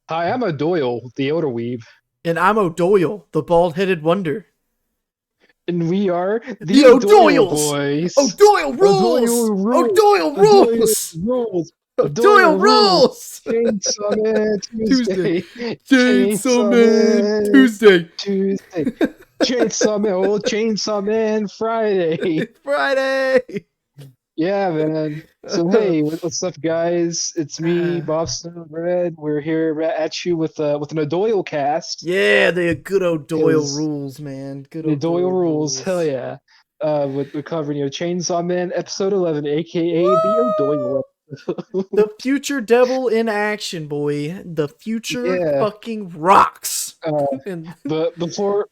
Hi, I'm a Doyle, the Elder Weeb, And I'm O'Doyle, the bald-headed wonder. and we are The the O'Doyle O'Doyles! Boys. O'Doyle rules! O'Doyle rules. O'Doyle O'Doyle rules! rules. O'Doyle O'Doyle rules. rules! Chainsaw Man Tuesday. Tuesday. Chainsaw Chainsaw Man Man Tuesday. Tuesday. Chainsaw Man, old Chainsaw Man Friday. Friday! Yeah, man. So hey, what's up, guys? It's me, Bopsto and Red. We're here at you with an O'Doyle cast Yeah, the good O'Doyle because rules, man. Good the Doyle O'Doyle rules, hell rules. yeah. We're covering Chainsaw Man episode 11, aka the Woo! O'Doyle. The future devil in action, boy. The future Yeah. fucking rocks. Uh, And but before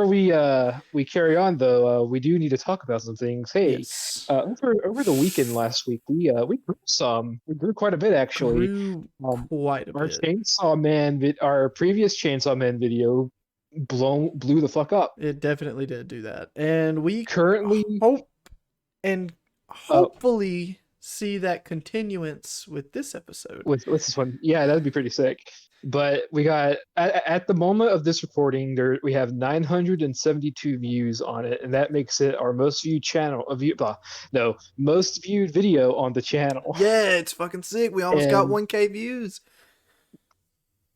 we carry on though, we do need to talk about some things. Hey, yes, over the weekend last week, we grew some. We grew quite a bit actually. grew Um, quite a our bit. our previous Chainsaw Man video blew the fuck up. It definitely did do that. And we Currently, hope and uh, hopefully see that continuance with this episode. with this one. Yeah, that'd be pretty sick. But we got at the moment of this recording, we have 972 views on it, and that makes it our most viewed channel. No, most viewed video on the channel. Yeah, it's fucking sick. We almost got And 1K views.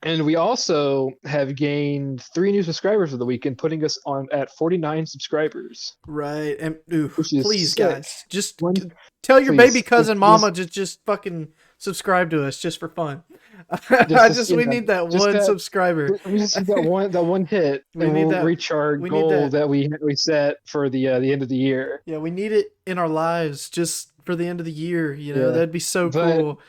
we also have gained 3 new subscribers of the weekend, putting us on at 49 subscribers, Right. And ooh, which is please sick. guys, just One, tell your baby please, cousin mama just fucking subscribe to us just for fun. We need that just one that subscriber. we just need that one hit, We and need we'll that. reach our We need goal that. that we set for the end of the year. Yeah, we need it in our lives just for the end of the year. Yeah, That'd be so but cool.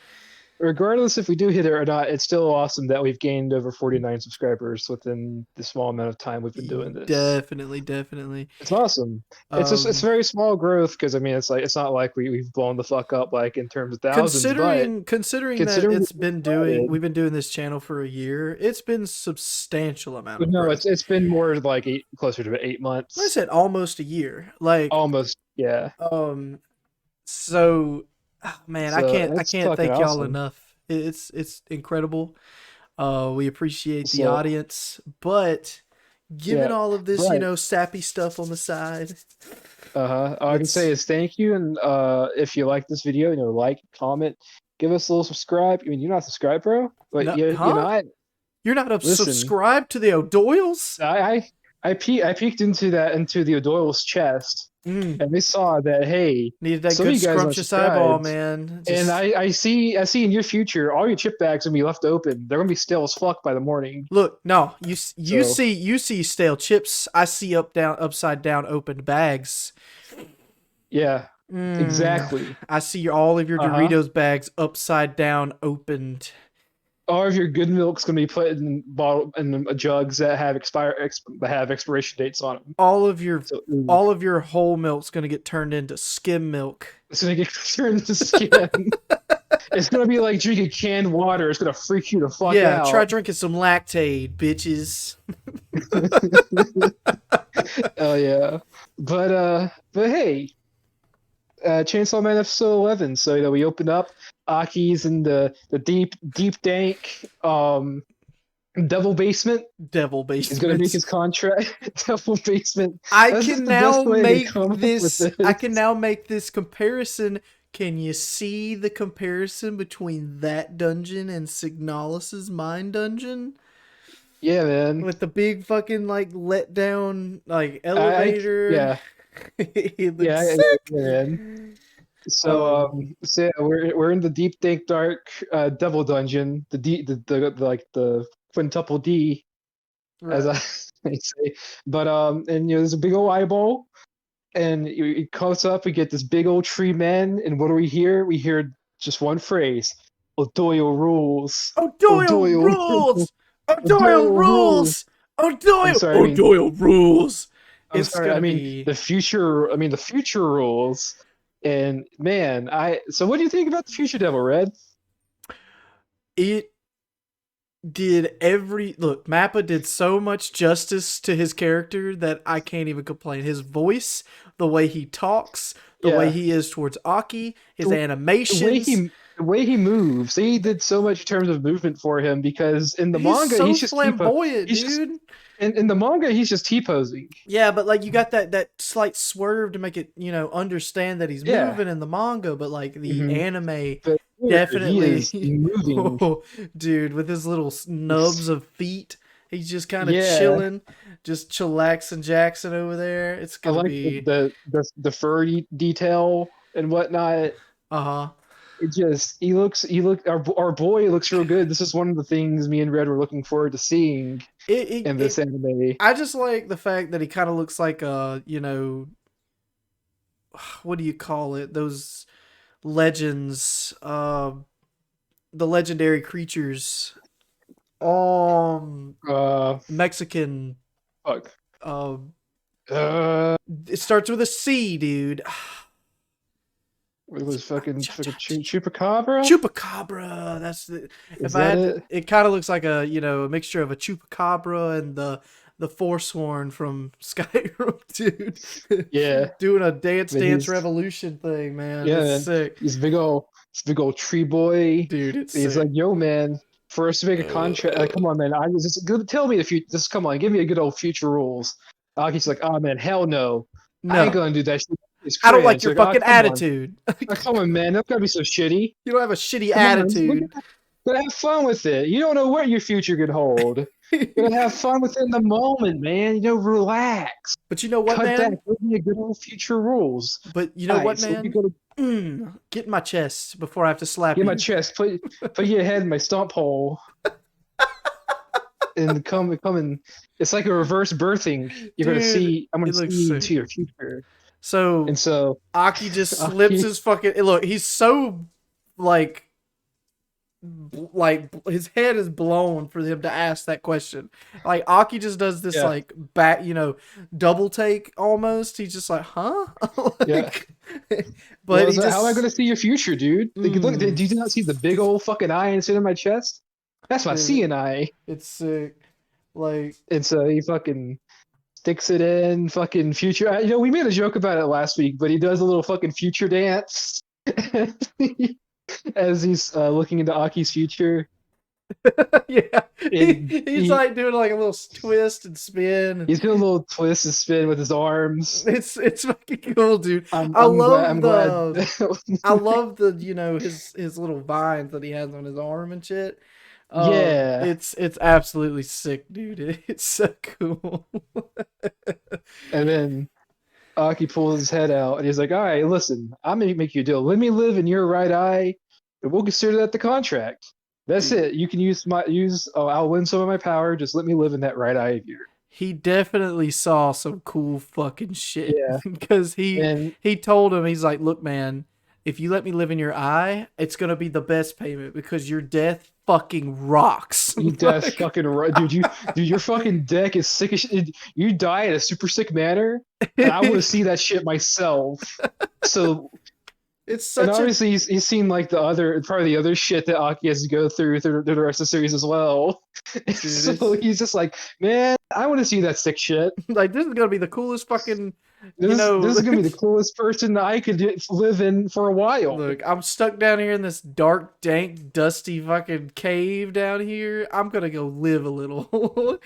regardless if we do hit it or not, it's still awesome that we've gained over 49 subscribers within the small amount of time we've been doing this. Definitely, definitely. It's awesome. It's Um, very small growth because I mean it's not like we've blown the fuck up like in terms of thousands, but considering that considering it's what been we we've started, been doing this channel for a year. It's been substantial amount but of no, growth. it's been more like closer to 8 Like I months, said, almost a year. Like, almost. Yeah. um, so, man, So I that's can't fucking thank y'all awesome. enough. It's incredible. We appreciate the So audience, but given yeah, all of this, but sappy stuff on the side, all I can say let's is thank you, and if you like this video, like, comment, give us a little subscribe. I mean, you're not subscribed, bro, but no, you're huh? not. You're not Listen, subscribed to the O'Doyles? I peeked into the O'Doyle's chest, Mm. and they saw that hey, Needed that some of good you guys aren't scrumptious eyeball, subscribed, man. and Just I see in your future all your chip bags gonna be left open. They're gonna be stale as fuck by the morning. look, no, So you see stale chips. I see upside down opened bags. yeah, Mm, exactly. I see all of your Uh huh. Doritos bags upside down opened. All of your good milk's gonna be put in jugs that have expiration dates on them. All of your So ooh, whole milk's gonna get turned into skim milk. it's gonna get turned into skin. It's gonna be like drinking canned water. It's gonna freak you the fuck Yeah, try out. drinking some Lactaid, bitches. Oh yeah, but hey, Chainsaw Man episode 11. So we open up. Aki's in the deep dank devil basement. Devil He's gonna make basements. his contract. Devil basement. I That's just can the best now way to make come up with this. I can this. now make this comparison. Can you see the comparison between that dungeon and Signalis's mine dungeon? Yeah, man. With the big fucking like let down like I elevator. yeah It yeah, looks yeah, sick. man. So Um, so yeah, we're in the deep dank dark devil dungeon. Like the quintuple D, as I right. may say. But and there's a big old eyeball, and it comes up. We get this big old tree man, and what do we hear? We hear just one phrase: "O'Doyle rules. O'Doyle O'Doyle rules. rules. O'Doyle O'Doyle rules." rules. I'm O'Doyle. sorry. O'Doyle rules. I'm It's sorry. I gonna mean be. the future. I mean the future rules. And man, so what do you think about the future Devil Red? It did every look. Mappa did so much justice to his character that I can't even complain. His voice, the way he talks, the way Yeah, he is towards Aki, his the, the way he animations. the way he moves, they did so much in terms of movement for him because in the He's manga so he's just flamboyant, he's just dude. in the manga he's just T-posing. Yeah, but like you got that slight swerve to make it, understand that he's Yeah. moving in the manga, but like the Hmm. anime But here he is definitely moving. oh, dude, with his little nubs of feet, he's just kind of Yeah. chilling, just chillaxing Jackson over there. It's I gonna like be the fur detail and whatnot. uh-huh. It just our boy looks real good. This is one of the things me and Red were looking forward to seeing It, it, in this it anime. I just like the fact that he kind of looks like what do you call it? Those legends, the legendary creatures. Um, Uh, Mexican. fuck. Um, Uh, it starts with a C, dude. it was fucking chupacabra. Chupacabra. That's the. If Is I that had to, it? it kind of looks like a mixture of a chupacabra and the Forsworn from Skyrim, dude. Yeah, Doing a Dance but Dance he's Revolution thing, man. yeah, It's man. sick, This big old tree boy. dude. It's He's like, sick. yo, man. For us to make a contract, like, come on, man. I was just tell me the future. Just come on, give me a good old future rules. Aki's like, oh man, hell no, I ain't No, gonna do that shit. It's I don't like cringe. your Like, oh, fucking attitude. come on, man. That's gotta be so shitty. You don't have a shitty Come on, attitude. gotta have fun with it. You don't know what your future could hold. Gotta have fun within the moment, man. Relax. But you know what, Cut back. man? Give me a good old future rules. But you know All what, right, so let me man? go to Get in my chest before I have to slap get my you. chest. Put your head in my stomp hole. And come and it's like a reverse birthing. You're gonna Dude, see. I'm gonna it looks see into sick. your future. So And so, Aki just slips Aki, his fucking look. He's so like his head is blown for him to ask that question. Like Aki just does this yeah, like back, double take almost. He's just like, huh? yeah. like, but Well, he so how am I just gonna see your future, dude? Like, look, mm, did you not see the big old fucking eye instead of my chest? That's my dude, seeing eye. it's sick. Like And so he fucking sticks it in fucking future. We made a joke about it last week, but he does a little fucking future dance as he's looking into Aki's future. yeah, And he's like doing like a little twist and spin. he's doing a little twist and spin with his arms. It's fucking cool, dude. I'm I I'm glad love I'm glad. the I love the his little vines that he has on his arm and shit. Yeah. It's absolutely sick, dude. It's so cool. And then Aki pulls his head out and he's like, "All right, listen, I'm gonna make you a deal. Let me live in your right eye, and we'll consider that the contract. That's Dude, it. You can use. Oh, I'll win some of my power. Just let me live in that right eye of yours." he definitely saw some cool fucking shit Yeah. because And he told him he's like, look, man, if you let me live in your eye, it's gonna be the best payment because your death fucking rocks. you death Like, fucking right, dude. Your fucking deck is sick as shit. You die in a super sick manner, and I want to see that shit myself. So, it's and such a obviously he's seen like probably the other shit that Aki has to go through the rest of the series as well. dude. So he's just like, man, I want to see that sick shit. Like this is gonna be the coolest fucking, This is gonna be the coolest person I could live in for a while. Look, I'm stuck down here in this dark, dank, dusty fucking cave down here. I'm gonna go live a little.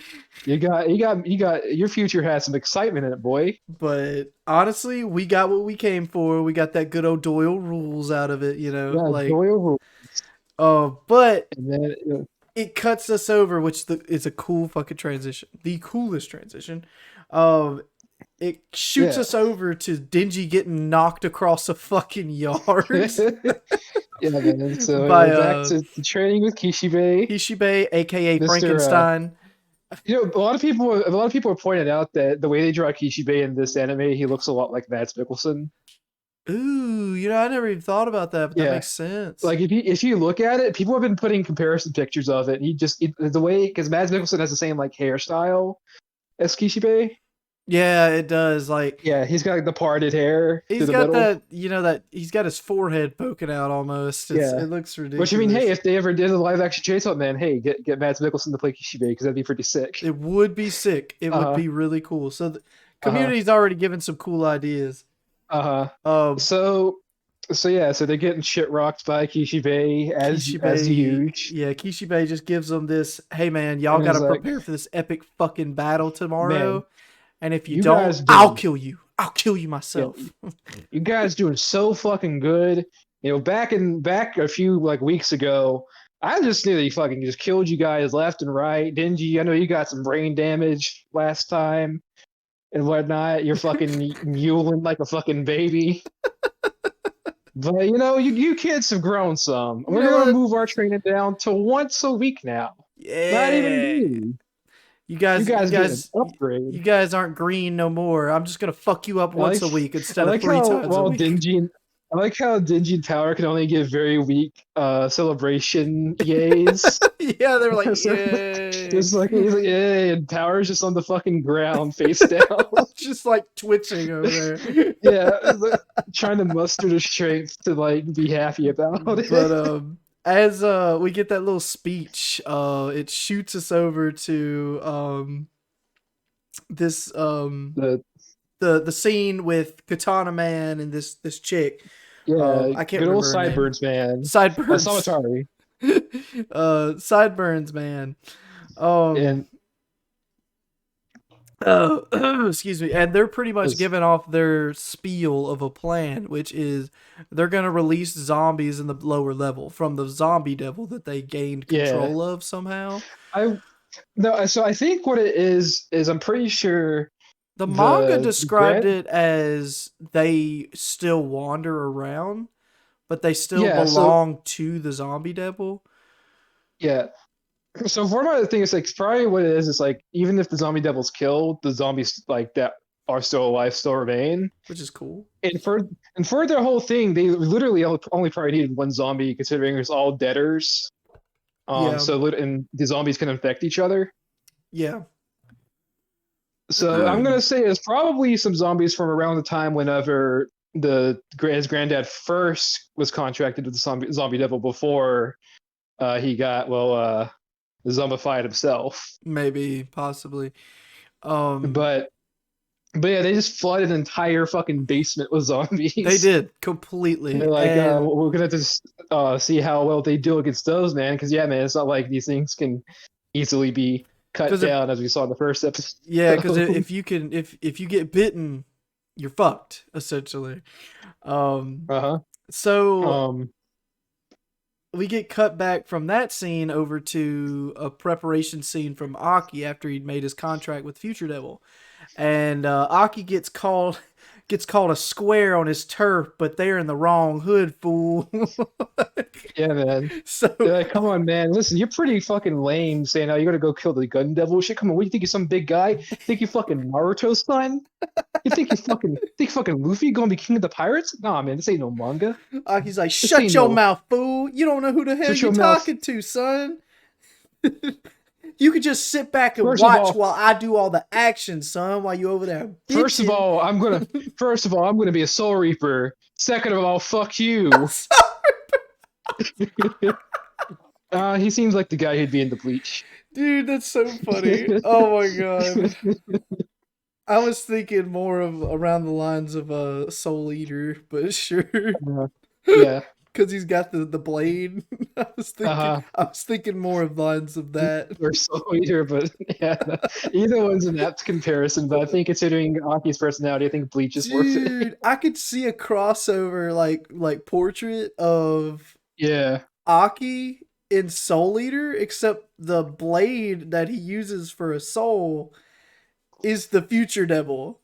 You got your future has some excitement in it, boy. But honestly, we got what we came for. We got that good old Doyle rules out of it, Yeah, like Doyle rules. but And then it cuts us over, which is a cool fucking transition. The coolest transition. Um it shoots yeah. us over to Dingy getting knocked across a fucking yard Yeah, man. So by we're back to training with Kishibe, Kishibe, aka Mister. Frankenstein. A lot of people have pointed out that the way they draw Kishibe in this anime, he looks a lot like Mads Mikkelsen. Ooh, I never even thought about that, but that Yeah, makes sense. like if you look at it, people have been putting comparison pictures of it. The way because Mads Mikkelsen has the same like hairstyle as Kishibe. Yeah, it does. Like Yeah, he's got like the parted hair through he's the got middle. that he's got his forehead poking out almost. Yeah, It looks which I mean, hey, ridiculous. if they ever did a live action Chainsaw Man, hey, get Mads Mikkelsen to play Kishibe because that'd be pretty sick. It would be sick. It would Uh be really cool. So the huh. community's already given some cool ideas. Uh huh. Um So So yeah, so they're getting shit rocked by Kishibe as Kishibe, huge, yeah, Kishibe just gives them this, hey man, y'all and gotta it's like, prepare for this epic fucking battle man, tomorrow. And if you you don't, guys I'll doing kill you. I'll kill you yeah, myself. you guys doing so fucking good. You know, back a few like weeks ago, I just nearly fucking just killed you guys left and right. Denji, I know you got some brain damage last time and whatnot. You're fucking mewling like a fucking baby. But you know, you kids have grown some. You We're know gonna what? move our training down to once a week now. Not even Yeah. daily. You You guys, you guys get an guys, upgrade. you guys aren't green no more. I'm just gonna fuck you up I once like a week I instead of like three how times a well week. I like how Dingy and Power can only give very weak celebration yays. Yeah, they were like, So, yay. just like he's like, yay, and Power's just on the fucking ground, face down. Just like twitching over there. Yeah, trying to muster the strength to like be happy about But it. as we get that little speech, it shoots us over to this The the scene with Katana Man and this chick. Yeah, I can't good old remember her name. sideburns, man. Sideburns. Samatari. Sideburns Man. Um And excuse me, and they're pretty much was giving off their spiel of a plan, which is they're gonna release zombies in the lower level from the zombie devil that they gained yeah. control of somehow. I no, so I think what it is I'm pretty sure The manga the described grant it as they still wander around, but they still yeah, so belong to the zombie devil, yeah. So for my thing is like probably what it is like even if the zombie devil's killed, the zombies like that are still alive still remain. which is cool. And for their whole thing, they literally only probably needed one zombie considering it's all deaders. Yeah, And the zombies can infect each other. yeah. So I'm gonna say it's probably some zombies from around the time whenever his granddad first was contracted with the zombie devil before he got zombified himself. Maybe, possibly. Um, But yeah, they just flooded an entire fucking basement with they zombies. did And they're completely, like, and we're gonna just see how well they do against those, man. Because yeah, man, it's not like these things can easily be cut because if down as we saw in the first episode. yeah, because if you can if you get bitten, you're fucked essentially. Uh huh. So we get cut back from that scene over to a preparation scene from Aki after he'd made his contract with Future Devil, and Aki gets called a square on his turf, but they're in the wrong hood, fool. Yeah, man. So They're like, come on, man. Listen, you're pretty fucking lame saying, oh, you gotta go kill the gun devil. Shit, come on. What do you think you're some big guy? Think you fucking Naruto's son? You think fucking Luffy gonna be king of the pirates? Nah, man, this ain't no manga. Aki's like, This "Shut ain't your no mouth, fool! You don't know who the hell shut you your mouth. talking to, son." You could just sit back and First of watch all, while I do all the action, son, while you over there first of bitching. all, I'm gonna first of all, I'm gonna be a soul reaper. Second of all, fuck you. He seems like the guy who'd be in the bleach. Dude, that's so funny. Oh my god. I was thinking more of around the lines of a Soul Eater, but sure. Yeah. Because he's got the blade. Uh-huh. I was thinking more of lines of that. Or soul eater, but yeah, either one's an apt comparison. But I think considering Aki's personality, I think Bleach is worth it. Dude, I could see a crossover like portrait of Yeah. Aki in Soul Eater, except the blade that he uses for a soul is the Future Devil.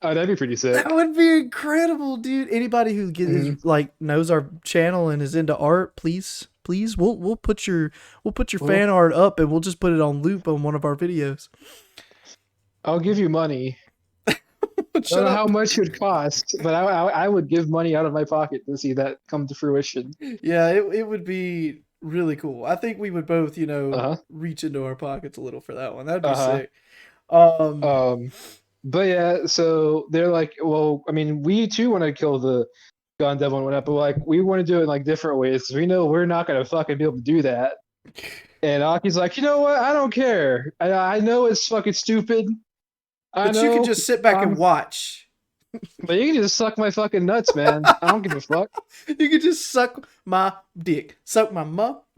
Oh, that'd be pretty That sick. would be incredible, dude. Anybody who Hmm. is like knows our channel and is into art, please, we'll put your Well, fan art up and we'll just put it on loop on one of our videos. I'll give you money. I don't Shut know how up. much it would cost, but I would give money out of my pocket to see that come to fruition. Yeah, it would be really cool. I think we would both, Uh-huh. reach into our pockets a little for that one. That'd be Uh-huh. sick. Um, Um, but yeah, so they're like, well, I mean, we too want to kill the gun devil and whatnot, but like we want to do it in like different ways because we know we're not gonna fucking be able to do that. And Aki's like, you know what? I don't care. I know it's fucking stupid. I but you can know. just sit back and watch. But you can just suck my fucking nuts, man. I don't give a fuck. You can just suck my dick. Suck my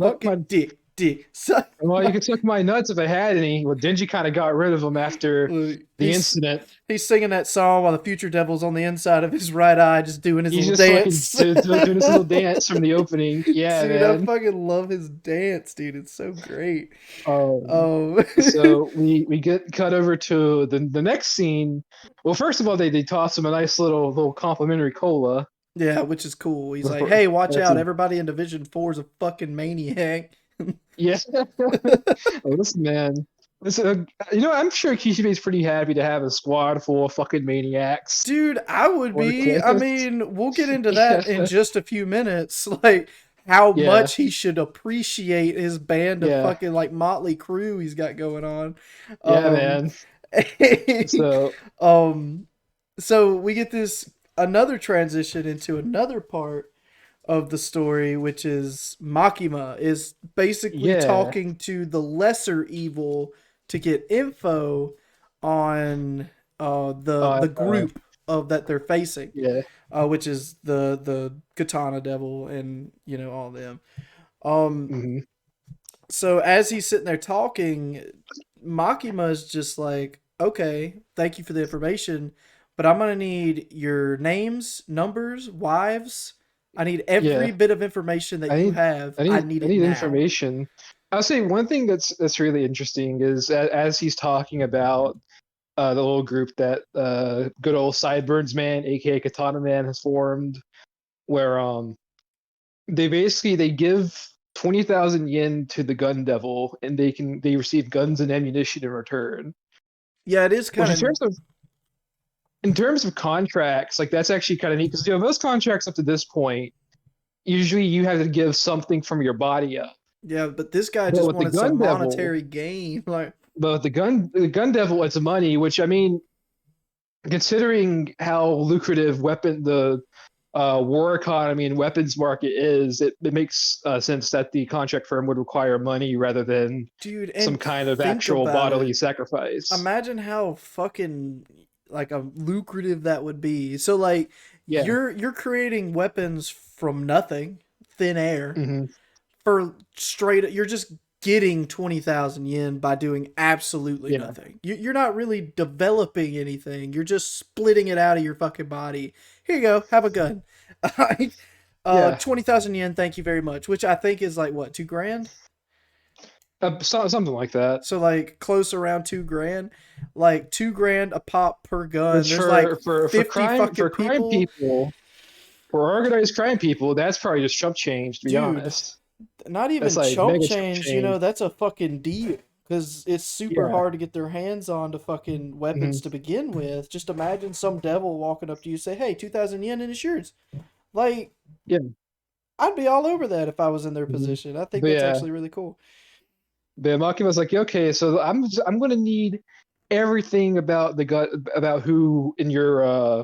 Suck my motherfucking dick. Dick. Suck Well, you my. could suck my nuts if I had any. Well, Denji kind of got rid of them after Look, the incident. he's singing that song while the future devil's on the inside of his right eye, just doing his He's little just fucking dance. doing this little dance from the opening. Yeah, Dude, I man. fucking love his dance, dude. It's so great. Um, Oh, so we get cut over to the next scene. Well, first of all, they toss him a nice little complimentary cola. yeah, which is cool. He's like, "Hey, watch That's out! a Everybody in Division 4 is a fucking maniac." yeah. Oh, this man. This, I'm sure Kishima is pretty happy to have a squad full of fucking maniacs. Dude, I would Work be. I with. mean, we'll get into Yeah, that in just a few minutes. Like how yeah, much he should appreciate his band of yeah, fucking like motley crew he's got going on. yeah, Um, man. So um, so we get this another transition into another part of the story, which is Makima is basically yeah, talking to the lesser evil to get info on the on group of that they're facing, yeah, which is the Katana Devil and all them. Um, hmm so as he's sitting there talking, Makima is just like, okay, thank you for the information, but I'm gonna need your names, numbers, wives. I need every yeah. bit of information that I you need, have. I I need, need I it need now. information. I'll say one thing that's really interesting is as he's talking about the little group that good old Sideburns Man, aka Katana Man, has formed, where they give 20,000 yen to the Gun Devil, and they receive guns and ammunition in return. Yeah, it is Which kind in of. terms of contracts, like that's actually kind of neat because most contracts up to this point, usually you have to give something from your body up. Yeah, but this guy But just with the wanted some Gun Devil, monetary gain. Like, the gun devil, it's money. Which I mean, considering how lucrative the war economy and weapons market is, it makes sense that the contract firm would require money rather than dude, some and kind of think actual about bodily it. sacrifice. Imagine how fucking like a lucrative that would be. So like Yeah. you're creating weapons from nothing, thin air, hmm for straight. You're just getting 20,000 yen by doing absolutely Yeah. nothing. You're not really developing anything. You're just splitting it out of your fucking body. Here you go. Have a gun. Yeah. 20,000 yen. Thank you very much. Which I think is like what, 2 grand? Something like that. So like close around 2 grand, like 2 grand a pop per gun. Which There's like for 50 crime fucking people, for organized crime people, that's probably just chump change, to be dude. honest. Not That's even like chump mega chump change. change. That's a fucking deal because it's super Yeah. hard to get their hands on to fucking weapons hmm to begin with. Just imagine some devil walking up to you and say, "Hey, 2,000 yen and it's yours." Like Yeah. I'd be all over that if I was in their hmm position. I think But that's yeah, actually really cool. but Makima's like, okay, so I'm gonna need everything about the gun about who in your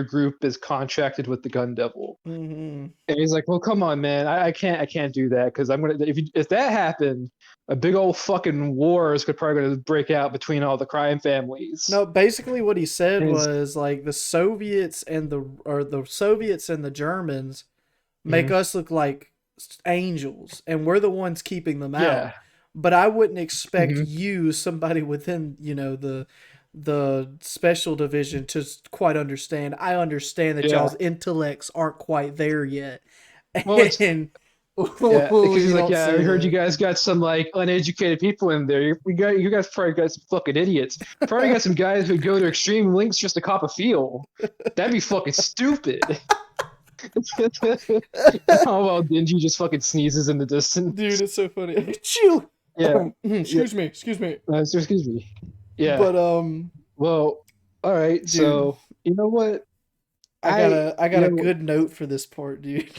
group is contracted with the Gun Devil. Hmm. And he's like, well, come on, man, I can't do that because I'm gonna if that happened, a big old fucking wars could probably gonna break out between all the crime families. No, basically what he said And he's was like the Soviets and the Germans make mhm, us look like angels and we're the ones keeping them out. yeah, But I wouldn't expect hmm you, somebody within, the special division to quite understand. I understand that yeah. y'all's intellects aren't quite there yet. Well, it's And yeah, because he's you like, don't yeah, I say heard you that. guys got some like uneducated people in there. You guys probably got some fucking idiots. Probably got some guys who go to extreme lengths just to cop a feel. That'd be fucking stupid. Oh well, Dingy just fucking sneezes in the Dude, distance. it's so funny. Chew. Yeah, yeah. Excuse me, excuse me. Excuse me. Yeah. But Well, all right. dude, So you know what? I got You a know, good note for this part, dude.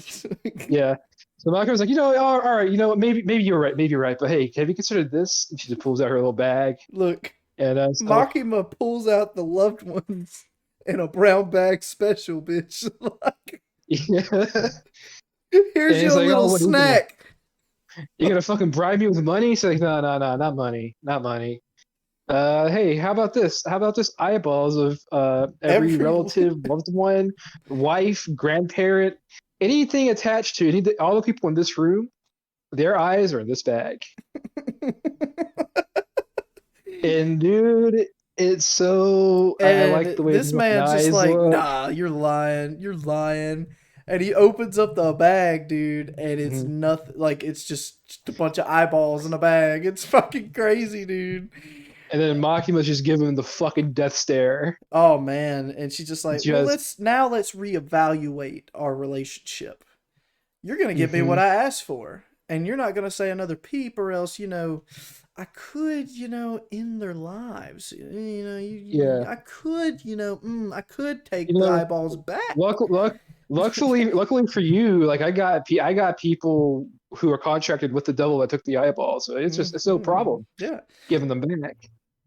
yeah. So Malcolm was like, all right, you know what? Maybe you're right. Maybe you're right. But hey, have you considered this? And she just pulls out her little bag, Look, and so Makima pulls out the loved ones in a brown bag special, bitch. Like, yeah. And here's he's your like, oh, little what snack. you gonna fucking bribe me with money? She's like, no, not money, not money. Hey, how about this? How about this eyeballs of every Everyone. relative, loved one, wife, grandparent, anything attached to all the people in this room, their eyes are in this bag. And dude, it's so I like And the way this the fucking man's just eyes like, look. nah, you're lying. You're lying. And he opens up the bag, dude, and it's Mhm. nothing. Like, it's just a bunch of eyeballs in a bag. It's fucking crazy, dude. And then Makima's just giving him the fucking death stare. Oh, man. And she's just like, well, Just let's reevaluate our relationship. You're going to give me what hmm I asked for. And you're not going to say another peep, or else, I could, end their lives. yeah. I could, I could You take the know, eyeballs back. luckily for you, like I got people who are contracted with the devil that took the eyeball, so it's no Hmm. problem Yeah. giving them back.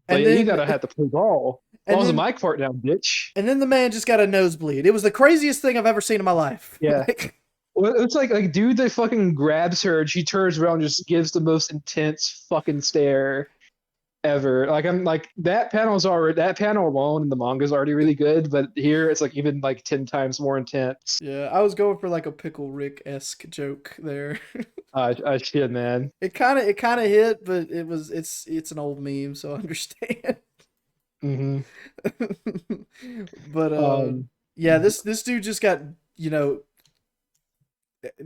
But And you then gotta have to play ball. and Ball's in then my court now, bitch. and then the man just got a nosebleed. It was the craziest thing I've ever seen in my life. Yeah. Like, Well, it's like dude that fucking grabs her and she turns around and just gives the most intense fucking stare ever. Like I'm like that panel alone in the manga is already really good, but here it's like even like 10 times more intense. yeah, I was going for like a Pickle Rick-esque joke there. Shit, man. It kind of hit, but it's an old meme, so I understand. hmm But Um, yeah, this dude just got, you know,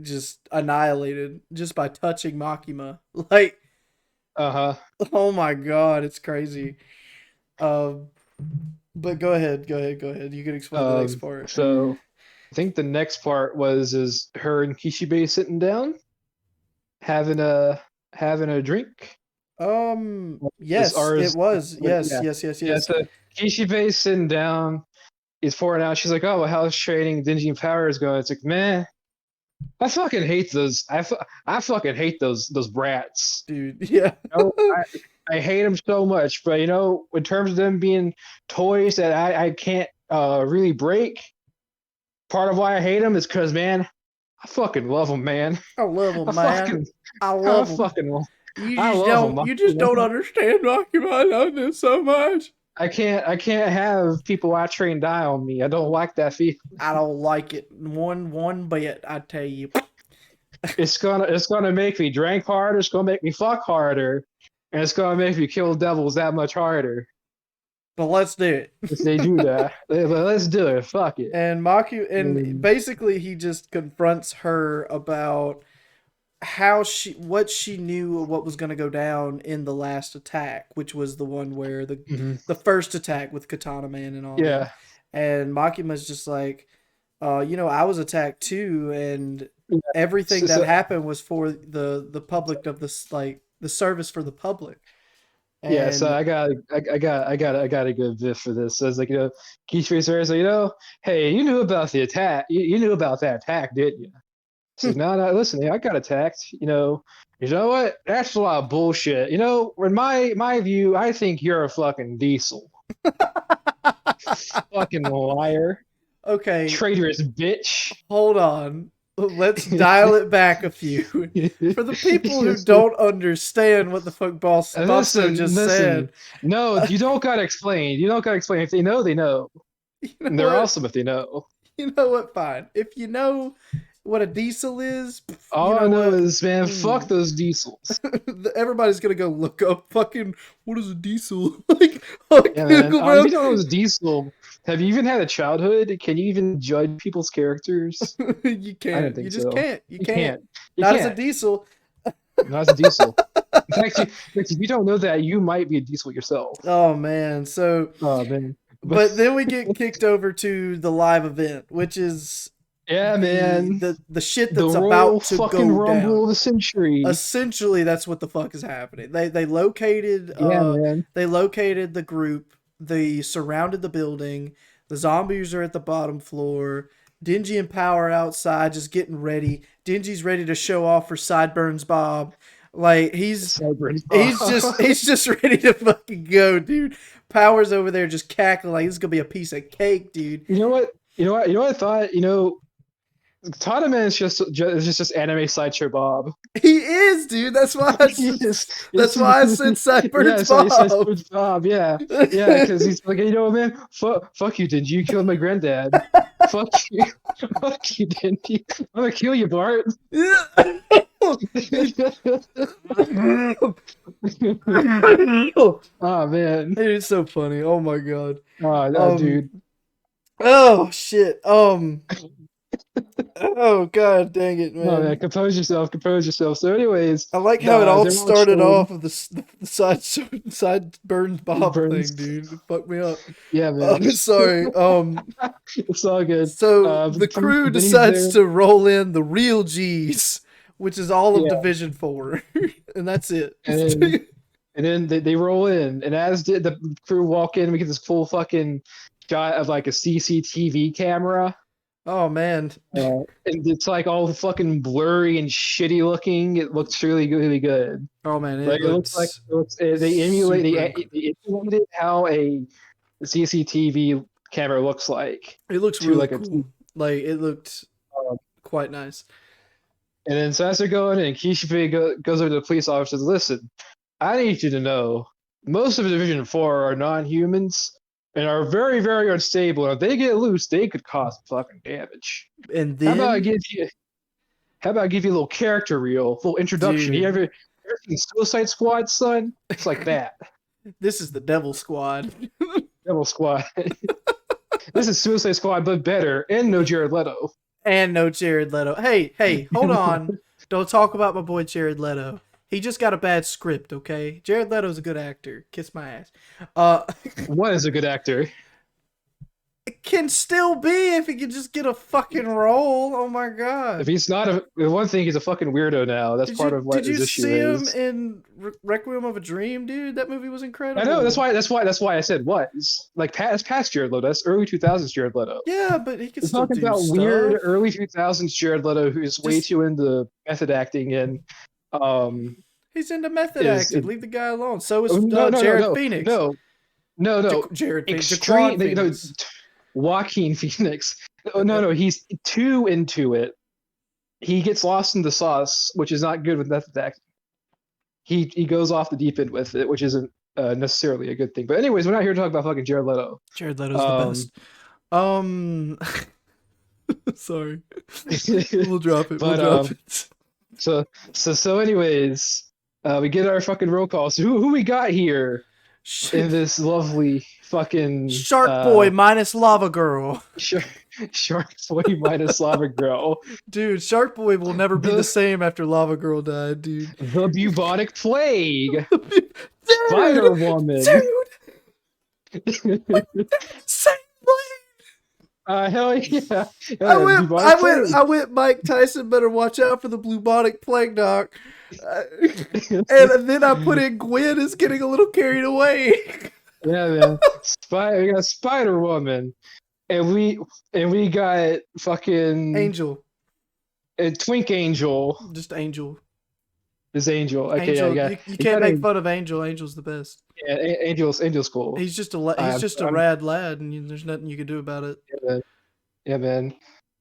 just annihilated just by touching Makima. Like, uh-huh. oh my god, it's crazy. Um, but go ahead. You can explain the next part. So I think the next part is her and Kishibe sitting down, having a having a drink. As Yes, far it as was. Yes, yeah. yes, yes, Yeah, yes. so Kishibe's sitting down, he's pouring out. She's like, "Oh, well, how's trading Dingy and Powers going?" It's like, man, I fucking hate those. I fucking hate those brats. Dude, yeah. You know, I hate them so much. But in terms of them being toys that I can't really break, part of why I hate them is because man, I fucking love them, man. I love I him, man. fucking I I love him. fucking I You just love them. don't you just don't understand Makima. I love this so much. I can't have people I train die on me. I don't like that feeling. I don't like it one bit, I tell you. It's gonna make me drink harder. It's gonna make me fuck harder, and it's gonna make me kill devils that much harder. But let's do it. If they do that, let's do it. Fuck it. And Maku, and Mm, basically he just confronts her about what she knew of what was going to go down in the last attack, which was the one where mhm. the first attack with Katana Man and all them. Yeah. And Makima's just like, I was attacked too, and Yeah. everything So, that so, happened was for the public of this, like the service for the public. yeah, so And I got a good bit for this. So it's like, Keith Racer is like, hey, you knew about the attack. You knew about that attack, didn't you? It's like, no, no, listen, I got attacked. You know what? That's a lot of bullshit. In my view, I think you're a fucking diesel. Fucking liar. okay, Traitorous bitch. hold on. Let's dial it back a few. For the people who don't understand what the fuck And Bosto just listen. said, No, you don't gotta explain. You don't gotta explain. If they know, they know. you know And they're what? awesome if they know. You know what? Fine. If you know what a diesel is, you All I know know what? is, man, fuck Mm. those diesels. Everybody's gonna go look up fucking what is a diesel like on Yeah, man. Google, If bro. you don't know it's diesel, have you even had a childhood? Can you even judge people's characters? You I don't can't. You think just so. can't. You You can't. can't. You Not as a can't. diesel. Not as a diesel. In fact, if you don't know that, you might be a diesel yourself. Oh man. So, Oh man. But but then we get kicked over to the live event, which is yeah, the man. the the shit The that's Royal about to fucking go Rumble down. of the century. Essentially, that's what the fuck is happening. Yeah, man. They located the group. They surrounded the building. The zombies are at the bottom floor. Dingy and Power outside, just getting ready. Dingy's ready to show off for Sideburns Bob. Like Cyber. he's just ready to fucking go, dude. Power's over there just cackling like this is gonna be a piece of cake, dude. You know what? You know what? You know what I thought? Tanaman is just anime sideshow Bob. He is, dude. That's why. That's why I said Yeah, Sideburns so he says Bob. Bob. Yeah, yeah, because he's like, you know, man, fuck you, Denji. You killed my granddad. Fuck you, fuck you, Denji. I'm gonna kill you, Bart. Oh man. It's so funny. Oh my god. Oh no, dude. Oh shit. Oh god, dang it, Oh man. man, compose yourself, compose yourself. So, anyways, I like how it all they're all started chilling. off with the Sideburns Bob thing, Burns. dude. It fucked me up. Yeah, man. Sorry. It's all good. So the crew Then he's decides there. to roll in the real G's, which is all of Yeah, Division 4. And that's it. and then they roll in, and as did the crew walk in, we get this full fucking shot of like a CCTV camera. Oh man. And it's like all fucking blurry and shitty looking. It looks really, really good. Oh man, Like it looks like they emulated how a CCTV camera looks like. It looks really cool. Like it looked quite nice. And then so as they're going in, Kishima goes over to the police officer and says, "Listen, I need you to know most of Division 4 are non-humans and are very, very unstable. And if they get loose, they could cause fucking damage. And then how about I give you a little character reel, a little introduction? Dude. You ever seen Suicide Squad, son? It's like that. This is the Devil Squad. Devil Squad. This is Suicide Squad, but better, and no Jared Leto. And no Jared Leto. Hey, hold on. Don't talk about my boy Jared Leto. He just got a bad script, okay? Jared Leto's a good actor. Kiss my ass. What is a good actor? Can still be if he could just get a fucking role. Oh my god. If he's not one thing, he's a fucking weirdo now. That's part of what his issue is. Did you see him in Requiem of a Dream, dude? That movie was incredible. I know. That's why I said what. It's like past Jared Leto. That's early 2000s Jared Leto. Yeah, but he can We're still talking do about stuff. weird early 2000s Jared Leto, who's way too into method acting and He's into method acting. Leave the guy alone. So is Jared Phoenix. No. Jared Phoenix. Joaquin Phoenix. No, he's too into it. He gets lost in the sauce, which is not good with method acting. He goes off the deep end with it, which isn't necessarily a good thing. But anyways, we're not here to talk about fucking Jared Leto. Jared Leto's the best. Sorry. We'll drop it. So anyways, we get our fucking roll call. So who we got here in this lovely fucking Shark Boy minus Lava Girl. Shark Boy minus Lava Girl. Dude, Shark Boy will never be the same after Lava Girl died, dude. The bubonic plague. Spider Woman. Dude. Same blade. Hell yeah. I went Mike Tyson better watch out for the bubonic plague, doc. And then I put in Gwen is getting a little carried away. Yeah, man. We got Spider Woman, and we got fucking Angel, Twink Angel. Just Angel. This Angel. Okay, Angel, yeah. You can't make fun of Angel. Angel's the best. Yeah, Angel's cool. He's just a rad lad, and there's nothing you can do about it. Yeah, man.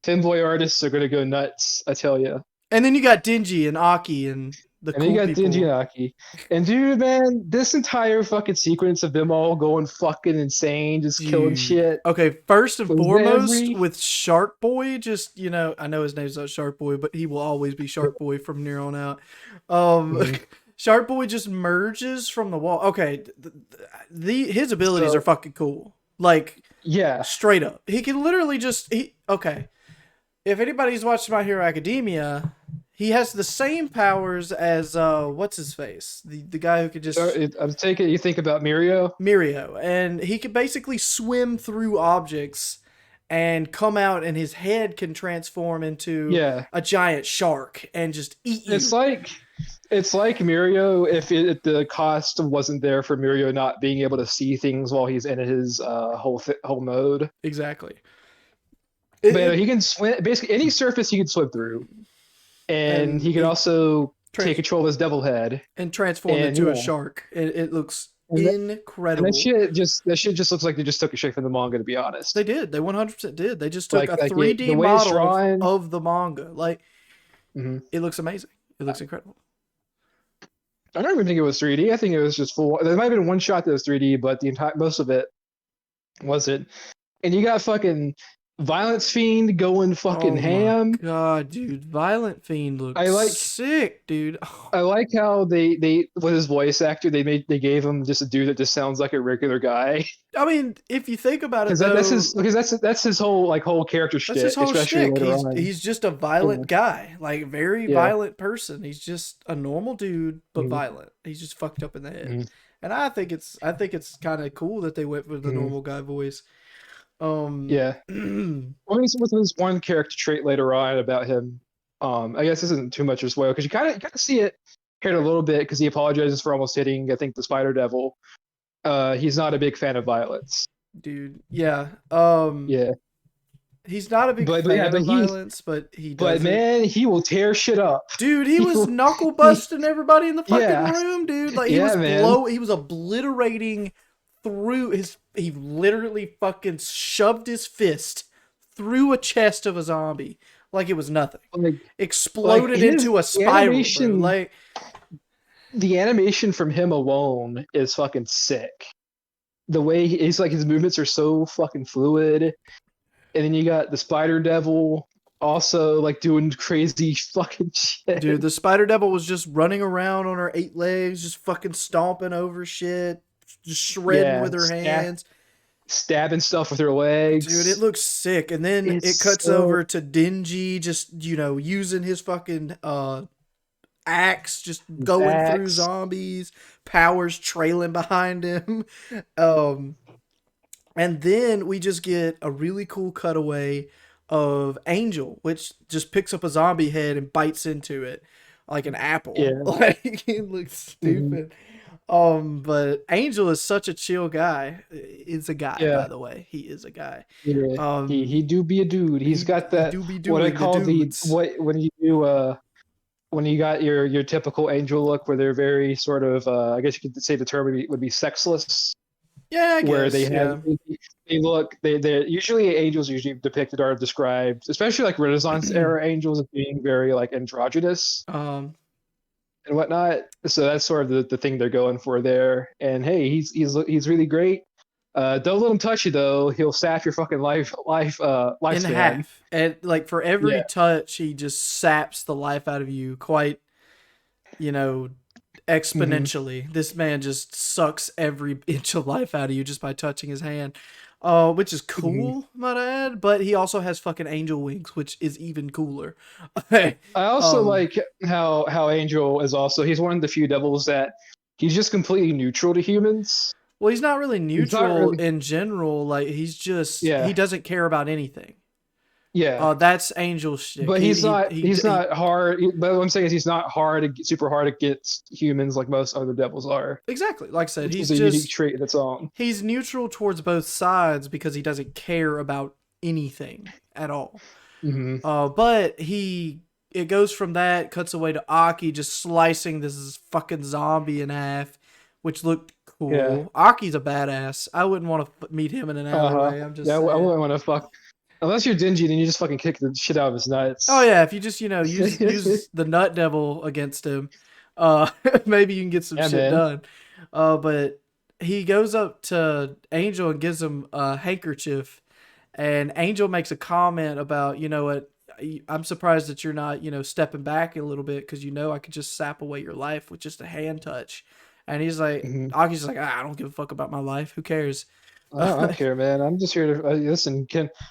Fanboy artists are gonna go nuts. I tell you. And then you got Dingy and Aki and the cool people. And you got Dingy and Aki. And dude, man, this entire fucking sequence of them all going fucking insane, just killing shit. Okay, first and foremost, with Shark Boy, just, I know his name's not Shark Boy, but he will always be Shark Boy from here on out. Shark Boy just merges from the wall. Okay, his abilities are fucking cool. Like, yeah, straight up. He can literally okay. If anybody's watched My Hero Academia, he has the same powers as what's his face, the guy who could just. I'm taking you think about Mirio, and he could basically swim through objects and come out, and his head can transform into a giant shark and just eat you. It's like Mirio if the cost wasn't there for Mirio not being able to see things while he's in his whole mode. Exactly. But he can swim basically any surface he can swim through, and he can also take control of his devil head and transform into a shark. It looks And incredible. that shit just looks like they just took it straight from the manga. To be honest, They did. They 100% did. They just took a the 3D way it's model drawn. of the manga. Like, Mhm. it looks amazing. It looks incredible. I don't even think it was 3D. I think it was just full. There might have been one shot that was 3D, but the entire most of it wasn't. And you got fucking Violence Fiend going fucking Oh my ham. god, dude. Violent Fiend I looks like sick, dude. I like how they with his voice actor they gave him just a dude that just sounds like a regular guy. I mean, if you think about it Because though, that's his whole character that's his shtick, whole especially shtick. later He's on. he's just a Yeah, violent guy, like very yeah. violent person. He's just a normal dude, but Mhm, violent. He's just fucked up in the head. mhm, And I think it's kind of cool that they went with the mhm. normal guy voice. Um, Yeah. Well, with this one character trait later on about him, I guess this isn't too much of a spoil because you kind of see it here a little bit because he apologizes for almost hitting, I think, the Spider Devil. He's not a big fan of violence. dude, yeah. Yeah, He's not a big yeah, fan of violence, but he but does it. man, he will tear shit up. Dude, he He was will, knuckle he, busting everybody in the fucking yeah, room, dude. Like yeah, man. he was obliterating through his he literally fucking shoved his fist through a chest of a zombie like it was nothing. Like, Exploded into a the spiral, bro. Like animation from him alone is fucking sick. The way he's like his movements are so fucking fluid, and then you got the Spider Devil also like doing crazy fucking dude, shit. the Spider Devil was just running around on her 8 legs, just fucking stomping over shit, just shredding Yeah, with her hands. stabbing stuff with her Dude, it legs. looks sick. And then it It's cuts so over to Denji just, using his fucking axe, just going through axe. zombies, powers trailing behind him. Um and then we just get a really cool cutaway of Angel, which just picks up a zombie head and bites into it like an apple. Yeah. Like it looks Mhm. stupid. But Angel is such a chill guy. Is a guy, by Yeah. the way. He is a guy. Yeah. He Um, do be a dude. He's got he that do be what I doing the call the dudes. what when you do when you got your typical angel look where they're very sort of I guess you could say the term would be sexless, Yeah, I where guess. Yeah. they look they usually angels usually depicted or described, especially like Renaissance era angels, as being very like androgynous um, and whatnot. So that's sort of the thing they're going for there. And hey, he's really great. Don't let him touch you though. He'll sap your fucking in lifespan. half, and like for every Yeah. touch, he just saps the life out of you. Quite, you know, Hmm. exponentially. This man just sucks every inch of life out of you just by touching his hand. Which is Hmm. cool, might I add. But he also has fucking angel wings, which is even cooler. I also um, like how Angel is also he's one of the few devils that he's just completely neutral to humans. well, he's not really He's not neutral really. in general. Like he Yeah. doesn't care about anything. Yeah. That's Angel's shtick. But he's He not hard. But what I'm saying is he's not super hard against humans like most other devils are, exactly like I said. which is He's a unique just trait in its own. he's neutral towards both sides because he doesn't care about anything at all. Hmm. But it goes from that, cuts away to Aki just slicing this fucking zombie in half, which looked Yeah. cool. Aki's a badass. I wouldn't want to meet him in an Uh-huh. alleyway. I'm Yeah, just I saying. wouldn't want to fuck unless you're dingy, then you just fucking kick the shit out of his Oh nuts. yeah, if you just use the nut devil against him, maybe you can get some Yeah, shit man. done. But he goes up to Angel and gives him a handkerchief, and Angel makes a comment about, what, I'm surprised that you're not, stepping back a little bit because I could just sap away your life with just a hand touch. And he's like, Hmm. Aki's just like, I don't give a fuck about my life. Who cares? I don't care, man. I'm just here to listen.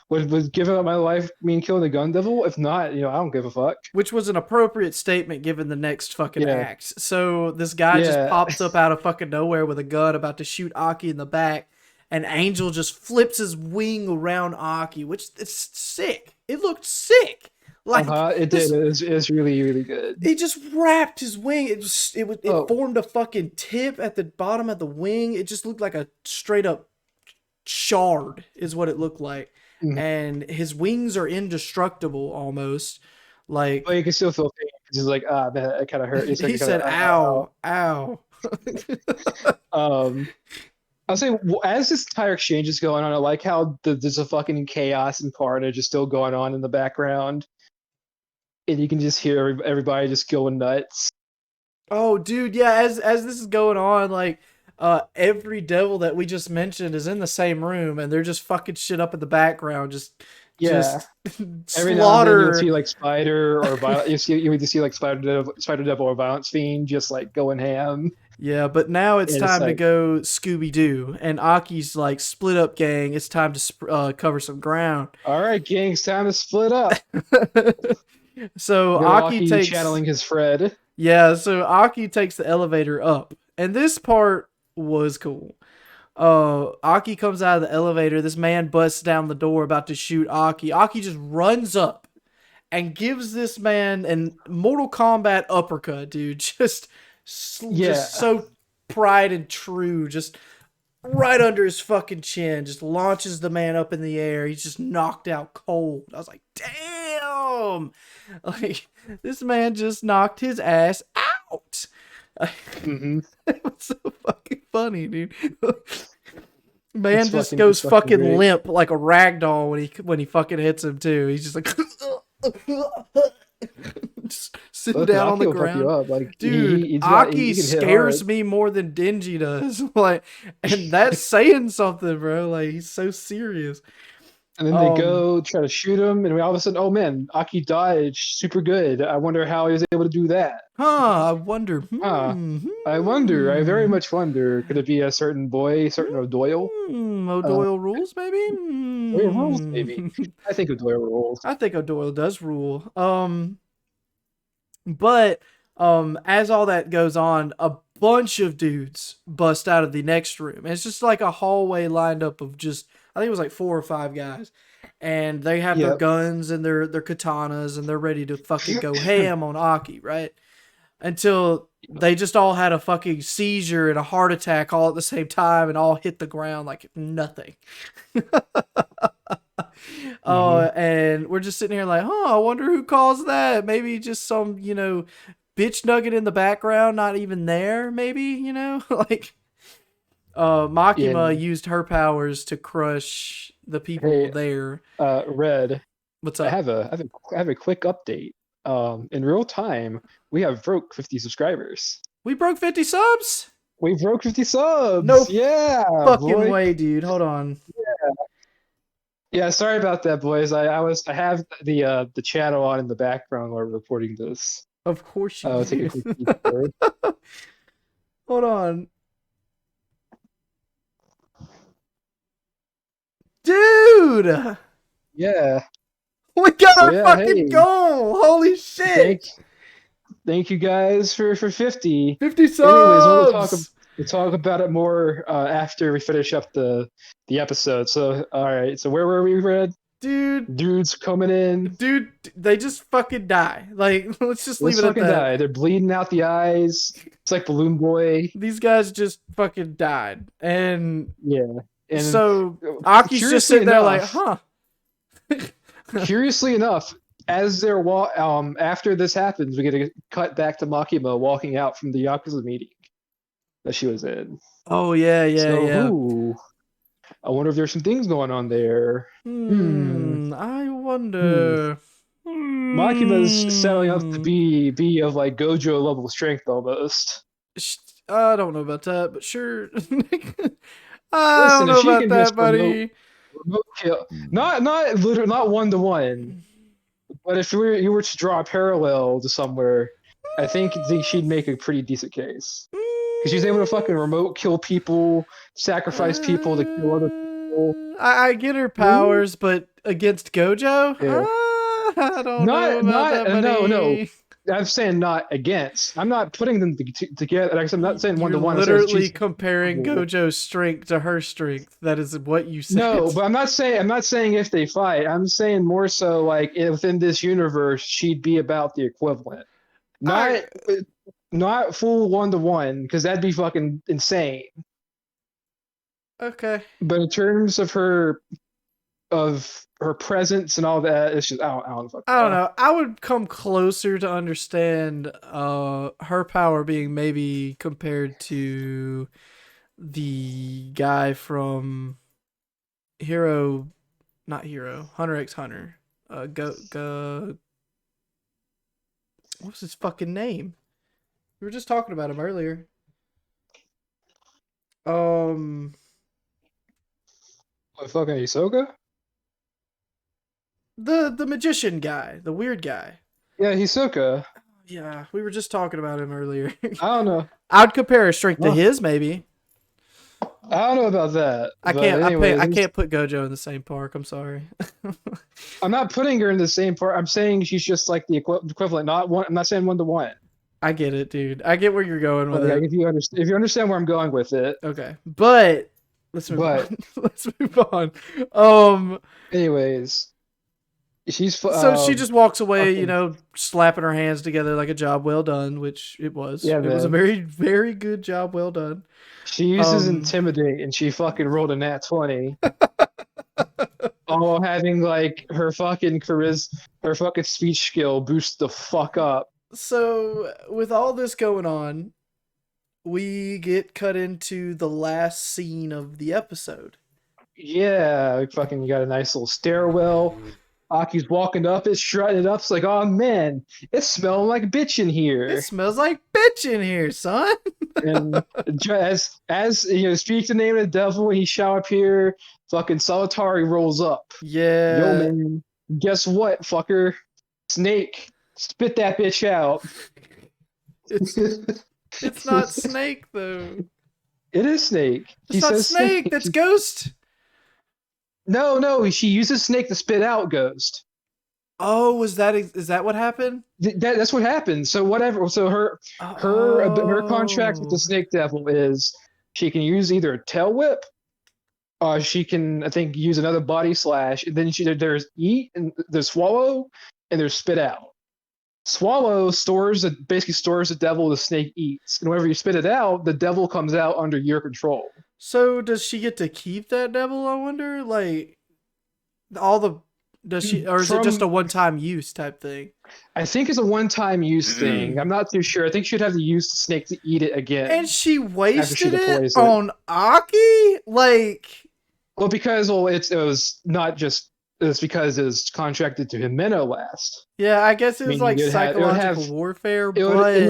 Would giving up my life mean killing the gun devil? If not, I don't give a fuck. Which was an appropriate statement given the next fucking Yeah, act. So this guy just yeah. pops up out of fucking nowhere with a gun about to shoot Aki in the back, and Angel just flips his wing around Aki, which it's sick. It looked sick. Like It did. this, It's really really good. he just wrapped his wing. It Oh, formed a fucking tip at the bottom of the wing. It just looked like a straight up shard, is what it looked like. mhm. And his wings are indestructible almost. But Like you can still feel pain because he's like, ah, man, it kind of hurt. It's like he it kind of, said, "Ow, ow." Um, I'll say as this entire exchange is going on, I like how there's a fucking chaos and carnage is still going on in the background, and you can just hear everybody just going nuts. Oh, dude, yeah. As this is going on, like, every devil that we just mentioned is in the same room, and they're just fucking shit up in the background, Yeah. just Every now and then you'll slaughter. see like Spider or you either see like Spider Devil or Violence Fiend just like going ham, Yeah, but now it's and it's time to like, go Scooby Doo, and Aki's like split up gang. It's time to cover some ground. all right, gang, it's time to split up. So You got Aki Aki takes channeling his Fred. Yeah, so Aki takes the elevator up. And this part was cool. Aki comes out of the elevator. This man busts down the door about to shoot Aki. Aki just runs up and gives this man an Mortal Kombat uppercut, dude. Yeah. Just so pride and true. Just right under his fucking chin. Just launches the man up in the air. He's just knocked out cold. I was like, damn. Like, this man just knocked his ass out. Mm-hmm. It was so fucking funny, dude. Man just It's goes fucking fucking great. limp like a rag doll when he fucking hits him too. He's just like just sitting Look, down on Aki the will fuck you ground. up. Like Dude, Aki he can hit hard. scares me more than Denji does. Like, and that's saying something, bro. Like, he's so serious. And then they Um, go try to shoot him, and we all of a sudden, oh man, Aki dodged super good. I wonder how he was able to do that. I wonder. Huh. I wonder. I very much wonder. Could it be a certain boy, certain O'Doyle? Uh, O'Doyle rules, maybe. O'Doyle rules, maybe. I think O'Doyle rules. I think O'Doyle does rule. But as all that goes on, a bunch of dudes bust out of the next room. And it's just like a hallway lined up of just, I think it was like 4 or 5 guys. And they have their Yep. guns and their katanas, and they're ready to fucking go ham on Aki, right? Until they just all had a fucking seizure and a heart attack all at the same time and all hit the ground like nothing. Hmm. And we're just sitting here like, I wonder who caused that. Maybe just some, bitch nugget in the background, not even there, maybe, like Yeah. Makima used her powers to crush the people Hey, there. Red. What's up? I have a quick update. In real time, we have broke 50 subscribers. We broke 50 subs? We broke 50 No subs. Yeah, fucking boy. way, dude. Hold on. Yeah, sorry about that, boys. I have the channel on in the background while we're recording this. Of course you I'll take a do. quick peek here. Hold on. Dude! Yeah. We got So our yeah, fucking hey, goal! Holy shit! thank thank you guys for 50. 50 Anyways, subs! we'll talk about it more after we finish up the episode. So all right, so where were we, Red? Dude, Dudes coming in. dude, they just fucking die. Like, let's just leave Let's it at fucking that. die. They're bleeding out the eyes. It's like Balloon Boy. These guys just fucking died. And Yeah. And so Aki's just curiously sitting there like, enough, huh. curiously enough, after this happens, we get a cut back to Makima walking out from the Yakuza meeting that she was in. Oh, yeah, yeah, So yeah. who? I wonder if there's some things going on there. Hmm. I Hmm. wonder. Makima's setting up to Hmm. be of like Gojo level strength almost. I don't know about that, but sure. I don't Listen, if know she about can just that, buddy. remote kill, not literally not 1-to-1, but if you were to draw a parallel to somewhere, I think she'd make a pretty decent case because she's able to fucking remote kill people, sacrifice people to kill other people. I get her powers, but against Gojo, Yeah, I don't know about that, no. buddy. I'm saying not against. I'm not putting them together. Like, I'm not saying You're 1-to-1. I'm saying literally she's comparing capable. Gojo's strength to her strength. That is what you No, said. but I'm not saying if they fight. I'm saying more so like within this universe, she'd be about the equivalent. I Not not full 1-to-1 because that'd be fucking insane. okay. But in terms of her of her presence and all that. It's just I don't fucking I don't know. know. I would come closer to understand her power being maybe compared to the guy from Hero, not Hero, Hunter x Hunter. What's his fucking name? We were just talking about him earlier. What fucking Hisoka? The magician guy, the weird guy. Yeah, Hisoka. Yeah, we were just talking about him earlier. I don't know. I'd compare his strength to Well, his, maybe. I don't know about that. I But can't. anyways, I can't put Gojo in the same park. I'm sorry. I'm not putting her in the same part. I'm saying she's just like the equivalent. Not one. I'm not saying 1-to-1. I get it, dude. I get where you're going with Like, it. if you understand where I'm going with it. Okay, but let's move But on. Let's move on. Um, anyways, she's so she just walks away, you fucking, know, slapping her hands together like a job well done, which it was. yeah, It was a man. very, very good job well done. She uses Um, intimidate, and she fucking rolled a nat 20. All having like her fucking her fucking speech skill boost the fuck up. so with all this going on, we get cut into the last scene of the episode. Yeah, like, fucking, you got a nice little stairwell. Aki's walking up, it's strutting it up. It's like, oh man, it's smelling like bitch in It here. smells like bitch in here, son. And as you know, speak the name of the devil, he shall appear. Fucking Solitary rolls up. Yo, Yeah, man, guess what, fucker? Snake, spit that bitch out. it's it's not Snake though. It is Snake. It's She not says Snake. Snake. That's Ghost. No, she uses Snake to spit out Ghost. Oh, is that what happened? That's what happens. So whatever. So her contract with the Oh, Snake Devil is she can use either Tail Whip, or she can, I think, use another Body Slash. And then there's Eat, and there's Swallow, and there's Spit Out. Swallow basically stores the devil the snake eats, and whenever you spit it out, the devil comes out under your control. so does she get to keep that devil? I wonder. Like all the does she, or is it just a From one-time use type thing? I think it's a one-time use thing. I'm not too sure. I think she'd have to use the snake to eat it And again she after she wasted it deploys it. on Aki? Like, Well, because it was not just it's because it was contracted to Himeno last. yeah, I guess it was Meaning like psychological warfare, but it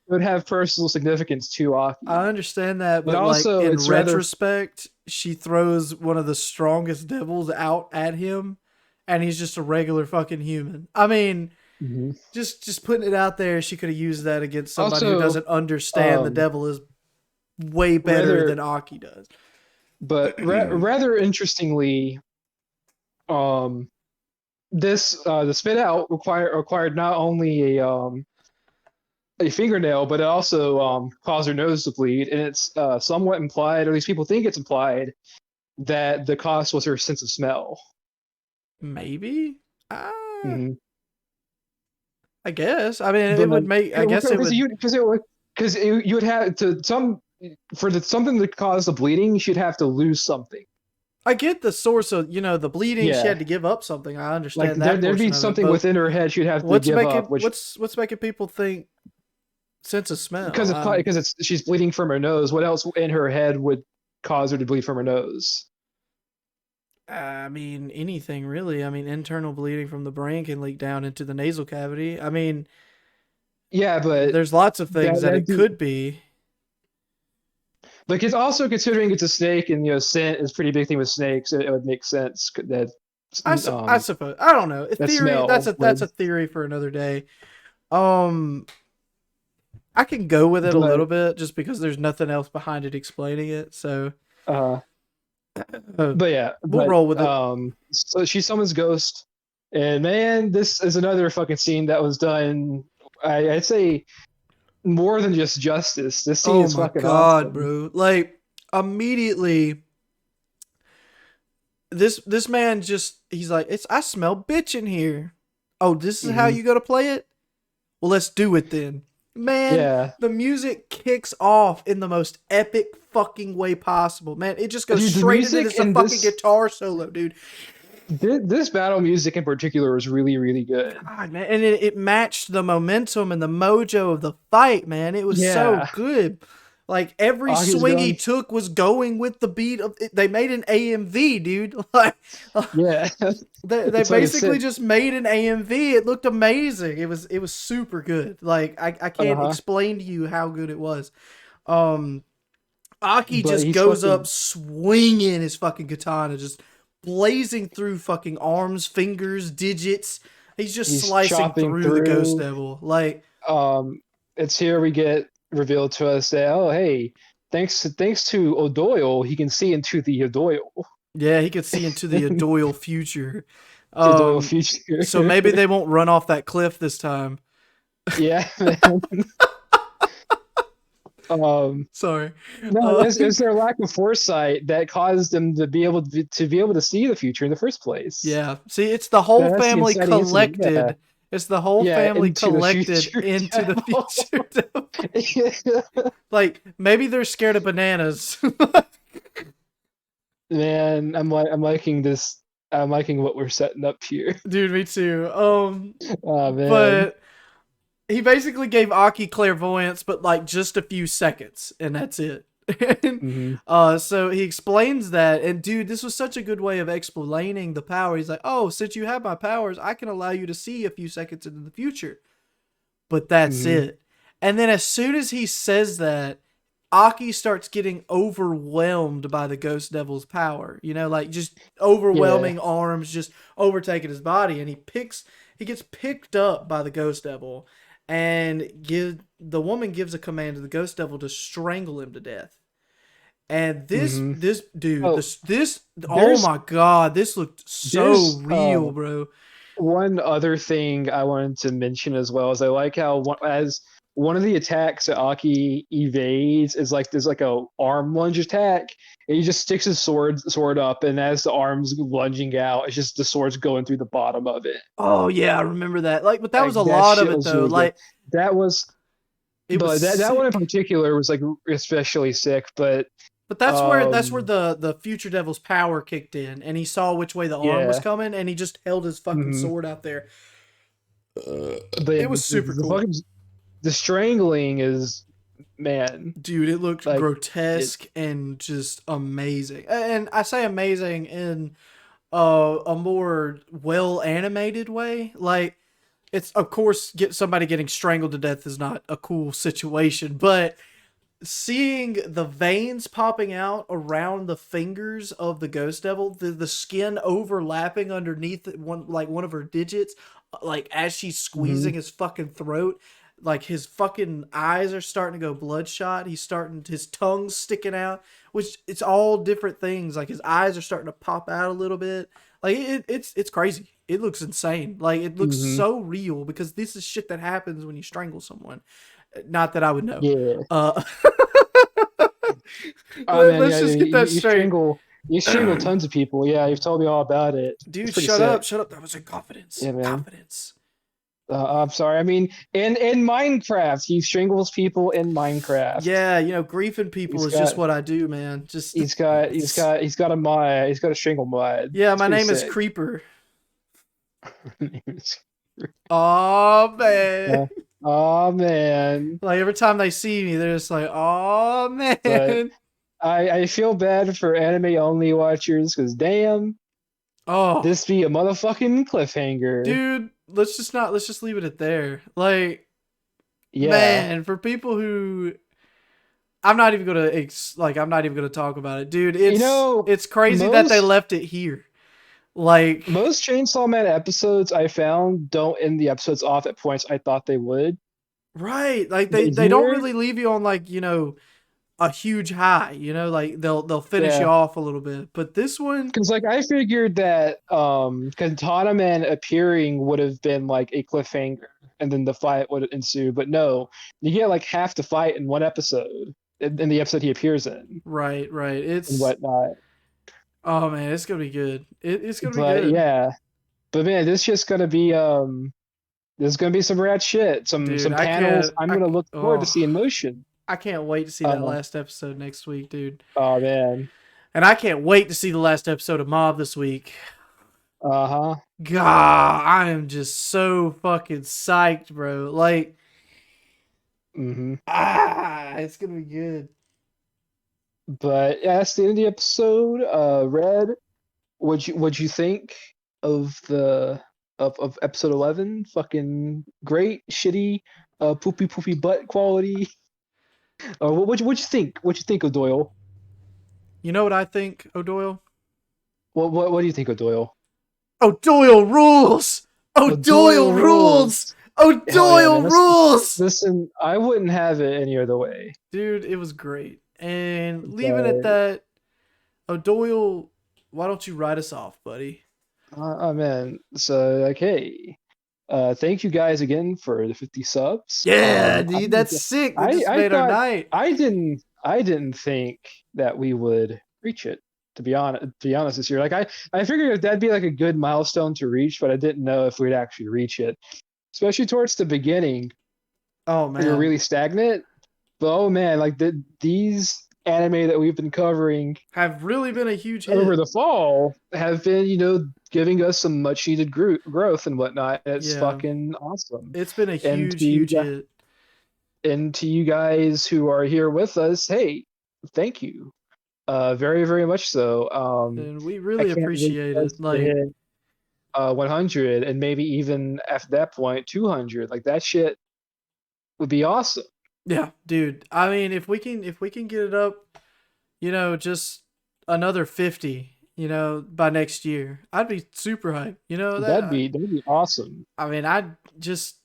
would have personal significance to I Aki. understand that, But but like also in it's rather retrospect, she throws one of the strongest devils out at him and he's just a regular fucking human. I mean, Mhm. just putting it out there, she could have used that against somebody who Also doesn't understand the um devil is way better rather than Aki does. rather interestingly, um this the spit out required not only a fingernail, but it also caused her nose to bleed, and it's somewhat implied, or at least people think it's implied, that the cause was her sense of smell. Maybe? Mm-hmm. I guess. I mean, it But would make, I guess it would. you would have to something to cause the bleeding, she'd have to lose something. I get the source of, the bleeding. She Yeah, had to give up something. I like understand that there'd be portion of it. something But within her head she'd have to give up, which what's making people think sense of smell? because she's bleeding from her nose. What else in her head would cause her to bleed from her nose? I mean, anything really. I mean, internal bleeding from the brain can leak down into the nasal cavity. I mean, Yeah, but there's lots of things that that'd it be could be. like, it's also, considering it's a snake, and scent is a pretty big thing with snakes. It would make sense that I suppose. I don't know. A that theory. smell That's would. a theory for another day. Um, I can go with it a But little bit just because there's nothing else behind it explaining it. So uh, uh, but yeah, we'll but roll with it. so she summons Ghost, and man, this is another fucking scene that was done. I'd say more than just justice. This scene Oh is my fucking god, awesome. bro! Like immediately, this man he's like, I smell bitch in here. Oh, this is how Hmm. you gonna play it? Well, let's do it then. Man, Yeah, the music kicks off in the most epic fucking way possible. Man, it just goes dude, the straight into music this in fucking this guitar solo, dude. This battle music in particular was really, really good. God, man, and it matched the momentum and the mojo of the fight, man. It was so Yeah, good. Like every Aki's swing he going. took was going with the beat of it. They made an AMV, dude. Like Yeah, they it's like a basically sit. just made an AMV. It looked amazing. It was super good. Like I Uh can't huh. explain to you how good it was. Um Aki But just he's goes up fucking. swinging his fucking katana, just blazing through fucking arms, fingers, digits. He's just He's slicing chopping through the Ghost through. Devil. Like, Um, it's here we get revealed to us that oh hey, thanks to O'Doyle, he can see into the O'Doyle yeah, he could see into the Doyle future. to Doyle Um, future. so maybe they won't run off that cliff this time. Yeah, man. Um, Sorry. no, Uh, it's their lack of foresight that caused them to be able to see the future in the first place. yeah. See, it's the whole That's the family inciting incident. Yeah, collected. It's the whole yeah, family into the collected future into the devil. future. Like maybe they're scared of bananas. Man, I'm liking this. I'm liking what we're setting up here. Dude, me too. Oh man. But he basically gave Aki clairvoyance, but like just a few seconds, and that's it. And, Hmm. so he explains that, and dude, this was such a good way of explaining the power. He's like, "Oh, since you have my powers, I can allow you to see a few seconds into the future." But that's Hmm. it. And then as soon as he says that, Aki starts getting overwhelmed by the Ghost Devil's power. You know, like just Yeah. overwhelming arms just overtaking his body, and he gets picked up by the Ghost Devil, and the woman gives a command to the Ghost Devil to strangle him to death. And Hmm. this dude, Oh, this oh there's my god, this looked so there's real, bro. one other thing I wanted to mention as well is I like how as one of the attacks that Aki evades is like there's like a arm lunge attack, and he just sticks his sword up, and as the arm's lunging out, it's just the sword's going through the bottom of it. Oh yeah, I remember that. Like, but that was Like a that lot of shit it was though. really good. Like, That was, it was but that one in sick. particular was like especially sick. But But that's where um, the future devil's power kicked in, and he saw which way the arm was yeah. coming, and he just held his fucking Hmm. sword out there. But yeah, It was super the cool, fucking the strangling is man dude. It looked like it. grotesque and just amazing. And I say amazing in a more well animated way. Like it's of course get somebody getting strangled to death is not a cool situation, but seeing the veins popping out around the fingers of the ghost devil, the skin overlapping underneath one of her digits, like as she's Mhm. squeezing his fucking throat, like his fucking eyes are starting to go bloodshot. He's starting his tongue's sticking out, which it's all different things. Like his eyes are starting to pop out a little bit. Like it's crazy. It looks insane. Like it looks Mhm. so real because this is shit that happens when you strangle someone. Not that I would know. Yeah. Uh, Oh man, let's yeah, just get that straight. you strangle tons of people. Yeah, you've told me all about it. It's Dude, pretty shut up, sick. shut up. That was in confidence. Yeah, man. Confidence. I'm sorry. I mean, in Minecraft, he strangles people in Minecraft. Yeah, griefing people He's is just got what I do, man. Just he's got a mod. He's got a strangle mod. yeah, It's my pretty name is sick. Creeper. Oh man. Yeah. Oh man. Like every time they see me, they're just like, oh But man. I feel bad for anime only watchers because damn, Oh, this be a motherfucking cliffhanger. dude, let's just leave it at there. Like, Yeah. man, for people who I'm not even gonna talk about it, dude. You know, It's crazy that they most left it here. Like, most Chainsaw Man episodes I found don't end the episodes off at points I thought they would. right? Like But they don't here, really leave you on like a huge high. Like they'll finish you yeah, off a little bit. But this one, because like I figured that Katana Man appearing would have been like a cliffhanger, and then the fight would ensue. But no, you get like half the fight in one episode, in the episode he appears in right. and It's whatnot. oh man, it's gonna be good. It's gonna be But good, yeah, but man, this just gonna be there's gonna be some rad shit, dude. some panels I'm gonna look forward to Oh, seeing in motion. I can't wait to see that Uh, last episode next week, dude. oh man. And I can't wait to see the last episode of Mob this week. Uh-huh. God, I am just so fucking psyched, bro. Like, Mm-hmm. it's gonna be good. But yeah, that's the end of the episode. Red, what'd you think of the of episode 11? Fucking great, shitty, poopy poopy butt quality. What'd you think? What'd you think of Doyle? You know what I think, O'Doyle? What do you think of Doyle? O'Doyle rules! O'Doyle Doyle rules! rules. Hell yeah, O'Doyle man. rules! Listen, I wouldn't have it any other way. Dude, it was great. And leaving at But that, O'Doyle, why don't you write us off, buddy? oh man, so like, hey, thank you guys again for the 50 subs. Yeah, dude, that's sick. That just I made our thought night. I didn't think that we would reach it. To be honest, this year, like I figured that'd be like a good milestone to reach, but I didn't know if we'd actually reach it. Especially towards the beginning, Oh, we were man. really stagnant. But oh man, like these anime that we've been covering Have really been a huge over hit. the fall have been, giving us some much needed growth and whatnot. It's Yeah. fucking awesome. It's been a And huge, to you huge guys, hit. and to you guys who are here with us, hey, thank you. Very, very much so. And we I really can't wait appreciate for us it. to Like, hit 100 and maybe even after that point 200. Like that shit would be awesome. yeah, dude. I mean, if we can get it up, just another 50, by next year, I'd be super hyped. That'd be awesome. I mean, I'd just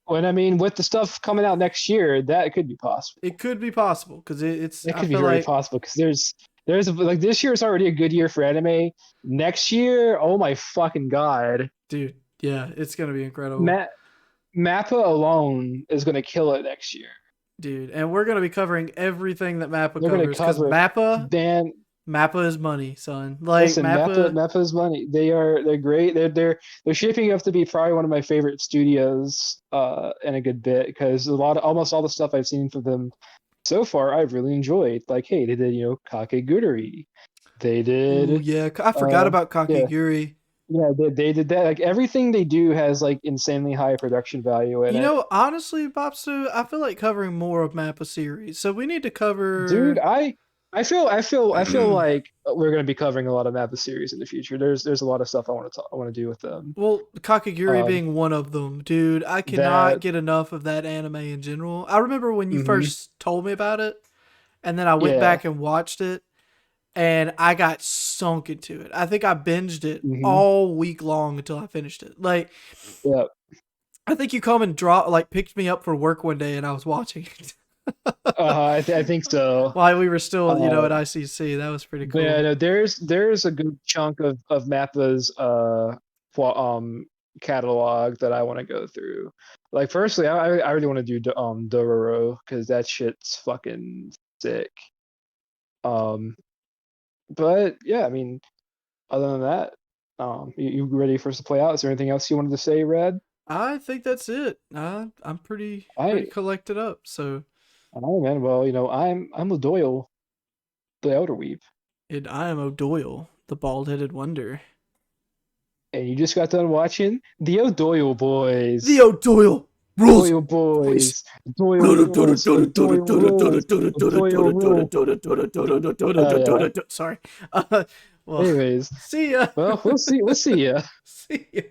When I mean, with the stuff coming out next year, that could be possible. it could be possible because it's It I could be feel very like, possible because there's like this year is already a good year for anime. Next year, oh my fucking god, dude, yeah, it's gonna be incredible, Ma Mappa alone is gonna kill it next year. dude. And we're gonna be covering everything that Mappa They're gonna covers because cover Mappa Dan. Mappa is money, son. Like Listen, Mappa, Mappa's money. They're great. They're shaping up to be probably one of my favorite studios in a good bit because almost all the stuff I've seen from them so far I've really enjoyed. Like, hey, they did Kakegurui. They ooh did yeah, I forgot uh about yeah. Kakiguri. Yeah, they did that. Like everything they do has like insanely high production value in it. Honestly, Bopsu, I feel like covering more of Mappa series. So we need to Dude, cover. I feel like we're gonna be covering a lot of Mappa series in the future. There's a lot of stuff I want to do with them. Well, Kakaguri Um, being one of them, dude. I cannot that get enough of that anime in general. I remember when you hmm first told me about it, and then I went yeah. back and watched it, and I got sunk into it. I think I binged it hmm all week long until I finished it. Like, yeah. I think you come and picked me up for work one day, and I was watching it I think so. while we were still, Uh, at ICC. That was pretty but yeah, cool. no, there's a good chunk of Mappa's catalog that I want to go through. Like personally, I really want to do Dororo because that shit's fucking sick. Um, but yeah, I mean, other than that, you ready for us to play out? Is there anything else you wanted to say, Red? I think that's it. I'm pretty I collected up. So, I don't know, man. Well, I'm a Doyle, the Elder Weeb, and I am O'Doyle, the bald-headed wonder. and you just got done watching the O'Doyle The Boys. O'Doyle rules. Doyle Boys. Boys, Doyle rules, O'Doyle rules, O'Doyle rule. Oh yeah. Sorry. Well, Anyways, see ya. well, we'll see. We'll see ya. See ya.